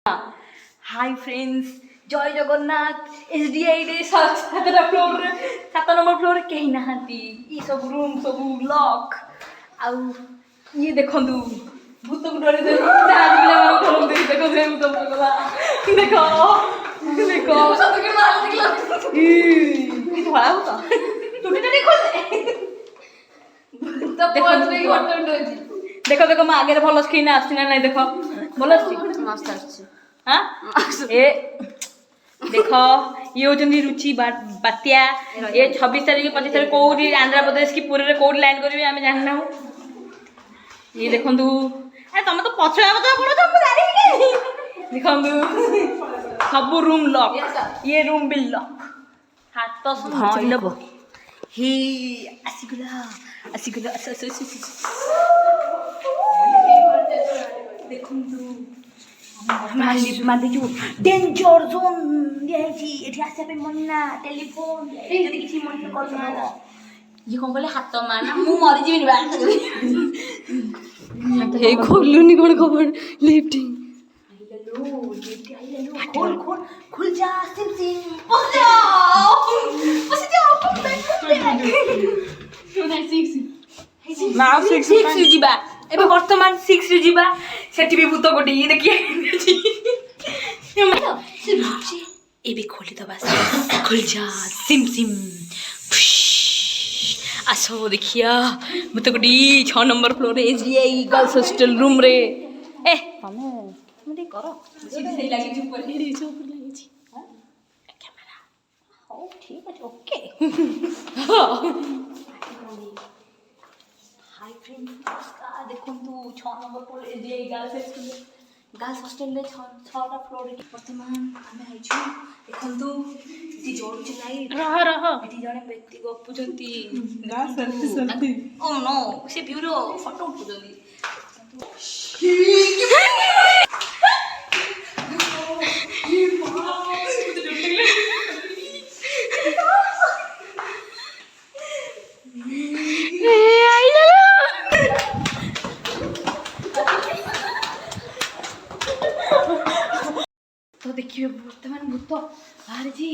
hi friends जय Jagannath SDI रे 7 number floor कहीं नहांती ये सब रूम सब लॉक आउ ये देखंतु भूत को डरे दे आज बिना मन खोल दे देखो से भूत गला देखो देखो सब के मार निकला ई धोला भूत टूटी टूटी खोल दे तो पॉइंट रे हटन दोजी देखो देखो मैं आगे भलो स्क्रीन आछी ना नहीं देखो भलो आछी मस्त आछी हां ए देखो ये होचंदी रुचि बात्या ये 26 तारीख 25 तारीख कोडी आंध्र प्रदेश की पूरे रे कोडी लाइन करबी हमें जानना ये देखंतु ए तुम तो पछया पछया पड़ो तो जानि के देखंतु सब रूम लॉक ये रूम भी लॉक हाथ तो धइलबो ही आसिगला देखंतु मालिक डेंजर जोन दियाची एठी आसे पे मन्ना टेलीफोन जदी किछि मन कॉल माना ये कोन कहले हाथ माना मु मरि जीविनी बा हे खोलुनी कोन खबर लिफ्टिंग खोल खोल खुल जा सिम सिम बस जाओ नाउ 6 जीवा एबे वर्तमान 6 रे जीवा सेठी भी भूत गोटी देखिए एबे खोली तो बस खुल जा सिम सिम आसो देखिया भूत गोटी 6 number floor SDI girls hostel room रे ए तमे मते करो सही लागी ऊपर रे ऊपर लागी छी हां कैमरा हो ठीक है ओके हाय फ्रेंड्स नमस्कार देखंतु 6 number floor SDI girls hostel रे 6टा फ्लोर रे वर्तमान आमे आइछु देखंतु इति जोड़ चलाई रह इति जने व्यक्ति गपुजंती गा सल्टी ओ नो से ब्यूरो फोटो उठुजंती तो देखिए वर्तमान भूत बाहर जी